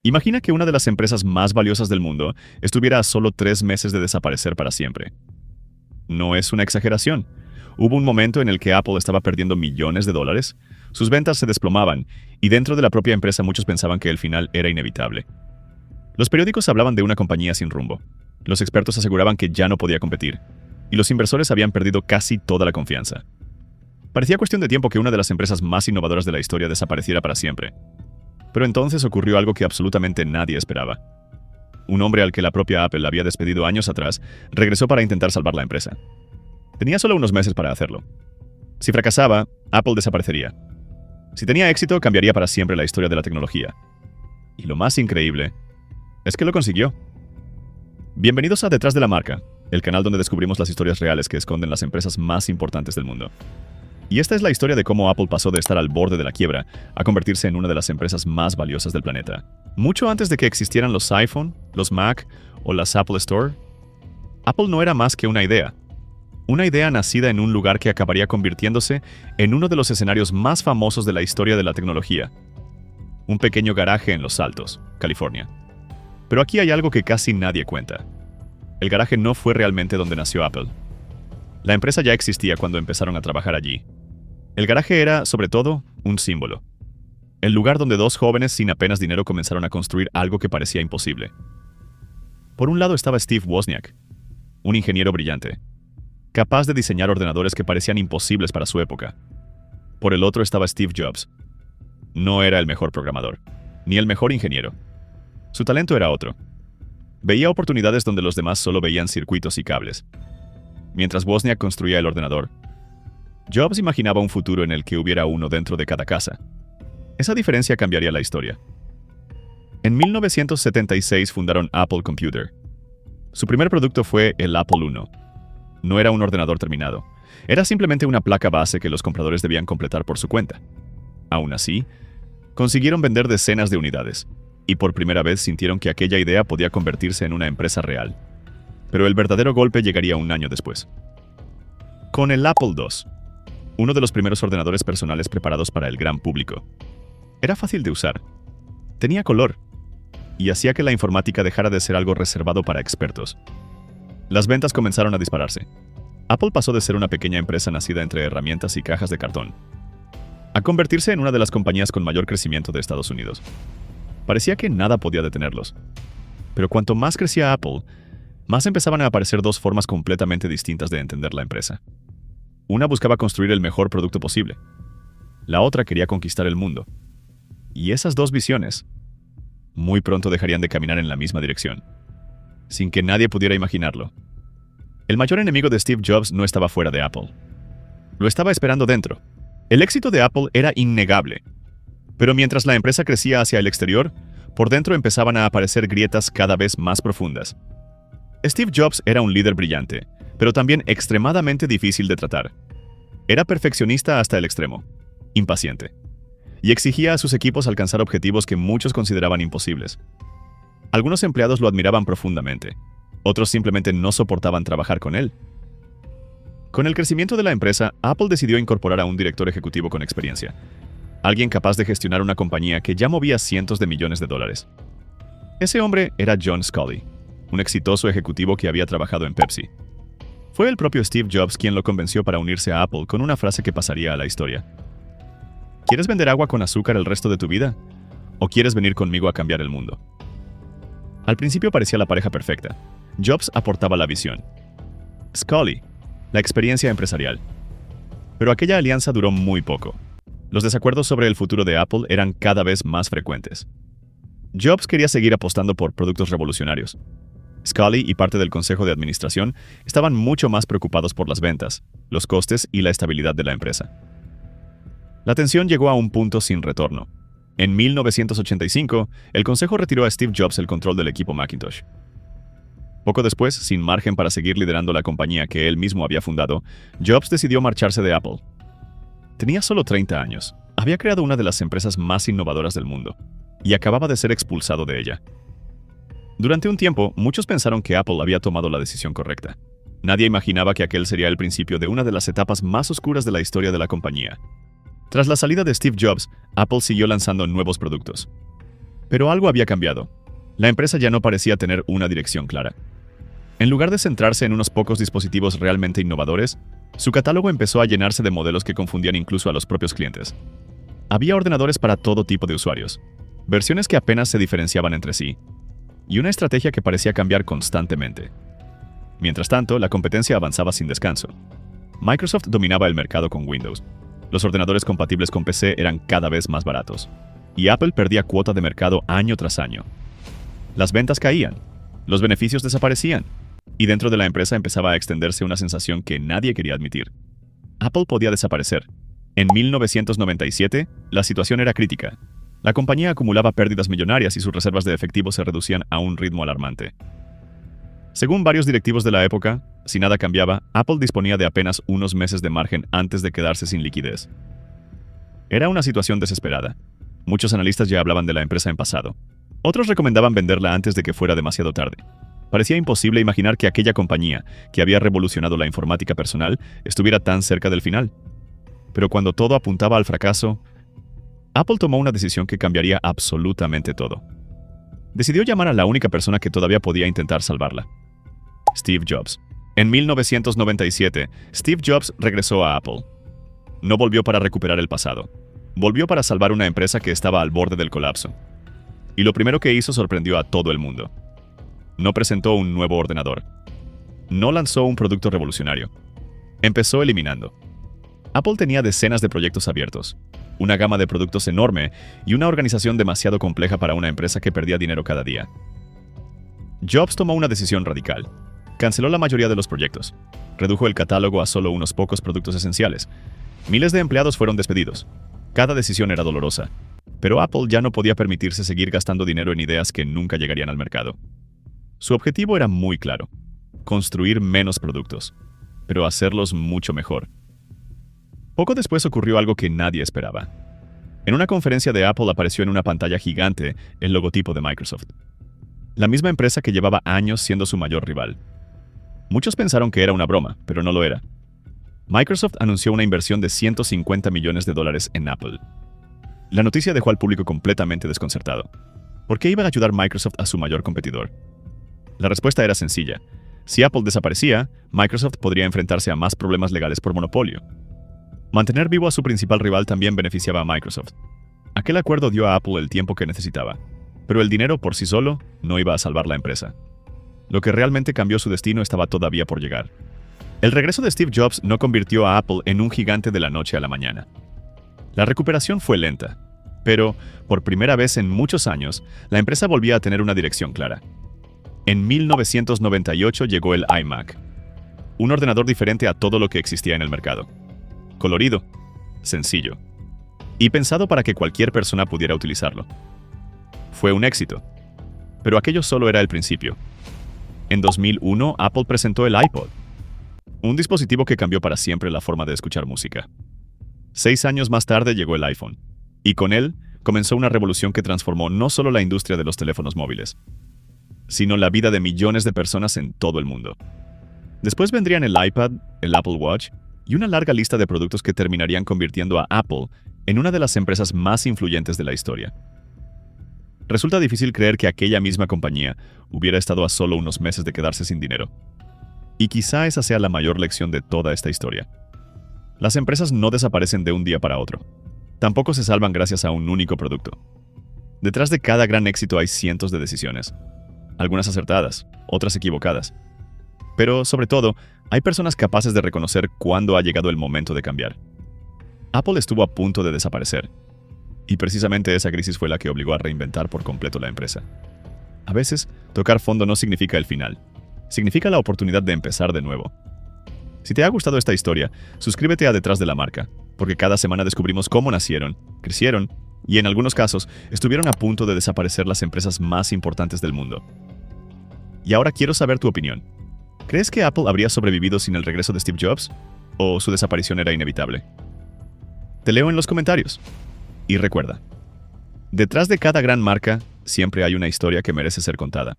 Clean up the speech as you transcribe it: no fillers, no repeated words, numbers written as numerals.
Imagina que una de las empresas más valiosas del mundo estuviera a solo 3 meses de desaparecer para siempre. No es una exageración. Hubo un momento en el que Apple estaba perdiendo millones de dólares, sus ventas se desplomaban, y dentro de la propia empresa muchos pensaban que el final era inevitable. Los periódicos hablaban de una compañía sin rumbo. Los expertos aseguraban que ya no podía competir, y los inversores habían perdido casi toda la confianza. Parecía cuestión de tiempo que una de las empresas más innovadoras de la historia desapareciera para siempre. Pero entonces ocurrió algo que absolutamente nadie esperaba. Un hombre al que la propia Apple había despedido años atrás regresó para intentar salvar la empresa. Tenía solo unos meses para hacerlo. Si fracasaba, Apple desaparecería. Si tenía éxito, cambiaría para siempre la historia de la tecnología. Y lo más increíble es que lo consiguió. Bienvenidos a Detrás de la Marca, el canal donde descubrimos las historias reales que esconden las empresas más importantes del mundo. Y esta es la historia de cómo Apple pasó de estar al borde de la quiebra a convertirse en una de las empresas más valiosas del planeta. Mucho antes de que existieran los iPhone, los Mac o las Apple Store, Apple no era más que una idea. Una idea nacida en un lugar que acabaría convirtiéndose en uno de los escenarios más famosos de la historia de la tecnología. Un pequeño garaje en Los Altos, California. Pero aquí hay algo que casi nadie cuenta. El garaje no fue realmente donde nació Apple. La empresa ya existía cuando empezaron a trabajar allí. El garaje era, sobre todo, un símbolo. El lugar donde dos jóvenes sin apenas dinero comenzaron a construir algo que parecía imposible. Por un lado estaba Steve Wozniak, un ingeniero brillante, capaz de diseñar ordenadores que parecían imposibles para su época. Por el otro estaba Steve Jobs. No era el mejor programador, ni el mejor ingeniero. Su talento era otro. Veía oportunidades donde los demás solo veían circuitos y cables. Mientras Wozniak construía el ordenador, Jobs imaginaba un futuro en el que hubiera uno dentro de cada casa. Esa diferencia cambiaría la historia. En 1976 fundaron Apple Computer. Su primer producto fue el Apple I. No era un ordenador terminado. Era simplemente una placa base que los compradores debían completar por su cuenta. Aún así, consiguieron vender decenas de unidades, y por primera vez sintieron que aquella idea podía convertirse en una empresa real. Pero el verdadero golpe llegaría un año después. Con el Apple II, uno de los primeros ordenadores personales preparados para el gran público. Era fácil de usar, tenía color, y hacía que la informática dejara de ser algo reservado para expertos. Las ventas comenzaron a dispararse. Apple pasó de ser una pequeña empresa nacida entre herramientas y cajas de cartón a convertirse en una de las compañías con mayor crecimiento de Estados Unidos. Parecía que nada podía detenerlos. Pero cuanto más crecía Apple, más empezaban a aparecer dos formas completamente distintas de entender la empresa. Una buscaba construir el mejor producto posible. La otra quería conquistar el mundo. Y esas dos visiones muy pronto dejarían de caminar en la misma dirección, sin que nadie pudiera imaginarlo. El mayor enemigo de Steve Jobs no estaba fuera de Apple. Lo estaba esperando dentro. El éxito de Apple era innegable. Pero mientras la empresa crecía hacia el exterior, por dentro empezaban a aparecer grietas cada vez más profundas. Steve Jobs era un líder brillante, pero también extremadamente difícil de tratar. Era perfeccionista hasta el extremo, impaciente, y exigía a sus equipos alcanzar objetivos que muchos consideraban imposibles. Algunos empleados lo admiraban profundamente, otros simplemente no soportaban trabajar con él. Con el crecimiento de la empresa, Apple decidió incorporar a un director ejecutivo con experiencia, alguien capaz de gestionar una compañía que ya movía cientos de millones de dólares. Ese hombre era John Sculley, un exitoso ejecutivo que había trabajado en Pepsi. Fue el propio Steve Jobs quien lo convenció para unirse a Apple con una frase que pasaría a la historia. ¿Quieres vender agua con azúcar el resto de tu vida? ¿O quieres venir conmigo a cambiar el mundo? Al principio parecía la pareja perfecta. Jobs aportaba la visión. Sculley, la experiencia empresarial. Pero aquella alianza duró muy poco. Los desacuerdos sobre el futuro de Apple eran cada vez más frecuentes. Jobs quería seguir apostando por productos revolucionarios. Sculley y parte del consejo de administración estaban mucho más preocupados por las ventas, los costes y la estabilidad de la empresa. La tensión llegó a un punto sin retorno. En 1985, el consejo retiró a Steve Jobs el control del equipo Macintosh. Poco después, sin margen para seguir liderando la compañía que él mismo había fundado, Jobs decidió marcharse de Apple. Tenía solo 30 años, había creado una de las empresas más innovadoras del mundo, y acababa de ser expulsado de ella. Durante un tiempo, muchos pensaron que Apple había tomado la decisión correcta. Nadie imaginaba que aquel sería el principio de una de las etapas más oscuras de la historia de la compañía. Tras la salida de Steve Jobs, Apple siguió lanzando nuevos productos. Pero algo había cambiado. La empresa ya no parecía tener una dirección clara. En lugar de centrarse en unos pocos dispositivos realmente innovadores, su catálogo empezó a llenarse de modelos que confundían incluso a los propios clientes. Había ordenadores para todo tipo de usuarios, versiones que apenas se diferenciaban entre sí, y una estrategia que parecía cambiar constantemente. Mientras tanto, la competencia avanzaba sin descanso. Microsoft dominaba el mercado con Windows. Los ordenadores compatibles con PC eran cada vez más baratos, y Apple perdía cuota de mercado año tras año. Las ventas caían, los beneficios desaparecían, y dentro de la empresa empezaba a extenderse una sensación que nadie quería admitir. Apple podía desaparecer. En 1997, la situación era crítica. La compañía acumulaba pérdidas millonarias y sus reservas de efectivo se reducían a un ritmo alarmante. Según varios directivos de la época, si nada cambiaba, Apple disponía de apenas unos meses de margen antes de quedarse sin liquidez. Era una situación desesperada. Muchos analistas ya hablaban de la empresa en pasado. Otros recomendaban venderla antes de que fuera demasiado tarde. Parecía imposible imaginar que aquella compañía, que había revolucionado la informática personal, estuviera tan cerca del final. Pero cuando todo apuntaba al fracaso, Apple tomó una decisión que cambiaría absolutamente todo. Decidió llamar a la única persona que todavía podía intentar salvarla: Steve Jobs. En 1997, Steve Jobs regresó a Apple. No volvió para recuperar el pasado. Volvió para salvar una empresa que estaba al borde del colapso. Y lo primero que hizo sorprendió a todo el mundo. No presentó un nuevo ordenador. No lanzó un producto revolucionario. Empezó eliminando. Apple tenía decenas de proyectos abiertos, una gama de productos enorme y una organización demasiado compleja para una empresa que perdía dinero cada día. Jobs tomó una decisión radical. Canceló la mayoría de los proyectos. Redujo el catálogo a solo unos pocos productos esenciales. Miles de empleados fueron despedidos. Cada decisión era dolorosa. Pero Apple ya no podía permitirse seguir gastando dinero en ideas que nunca llegarían al mercado. Su objetivo era muy claro: construir menos productos, pero hacerlos mucho mejor. Poco después ocurrió algo que nadie esperaba. En una conferencia de Apple apareció en una pantalla gigante el logotipo de Microsoft. La misma empresa que llevaba años siendo su mayor rival. Muchos pensaron que era una broma, pero no lo era. Microsoft anunció una inversión de $150 millones en Apple. La noticia dejó al público completamente desconcertado. ¿Por qué iba a ayudar Microsoft a su mayor competidor? La respuesta era sencilla. Si Apple desaparecía, Microsoft podría enfrentarse a más problemas legales por monopolio. Mantener vivo a su principal rival también beneficiaba a Microsoft. Aquel acuerdo dio a Apple el tiempo que necesitaba, pero el dinero por sí solo no iba a salvar la empresa. Lo que realmente cambió su destino estaba todavía por llegar. El regreso de Steve Jobs no convirtió a Apple en un gigante de la noche a la mañana. La recuperación fue lenta, pero, por primera vez en muchos años, la empresa volvía a tener una dirección clara. En 1998 llegó el iMac, un ordenador diferente a todo lo que existía en el mercado. Colorido, sencillo, y pensado para que cualquier persona pudiera utilizarlo. Fue un éxito, pero aquello solo era el principio. En 2001, Apple presentó el iPod, un dispositivo que cambió para siempre la forma de escuchar música. 6 años más tarde llegó el iPhone, y con él comenzó una revolución que transformó no solo la industria de los teléfonos móviles, sino la vida de millones de personas en todo el mundo. Después vendrían el iPad, el Apple Watch y una larga lista de productos que terminarían convirtiendo a Apple en una de las empresas más influyentes de la historia. Resulta difícil creer que aquella misma compañía hubiera estado a solo unos meses de quedarse sin dinero. Y quizá esa sea la mayor lección de toda esta historia. Las empresas no desaparecen de un día para otro. Tampoco se salvan gracias a un único producto. Detrás de cada gran éxito hay cientos de decisiones. Algunas acertadas, otras equivocadas. Pero, sobre todo, hay personas capaces de reconocer cuándo ha llegado el momento de cambiar. Apple estuvo a punto de desaparecer. Y precisamente esa crisis fue la que obligó a reinventar por completo la empresa. A veces, tocar fondo no significa el final. Significa la oportunidad de empezar de nuevo. Si te ha gustado esta historia, suscríbete a Detrás de la Marca, porque cada semana descubrimos cómo nacieron, crecieron y, en algunos casos, estuvieron a punto de desaparecer las empresas más importantes del mundo. Y ahora quiero saber tu opinión. ¿Crees que Apple habría sobrevivido sin el regreso de Steve Jobs? ¿O su desaparición era inevitable? Te leo en los comentarios. Y recuerda, detrás de cada gran marca siempre hay una historia que merece ser contada.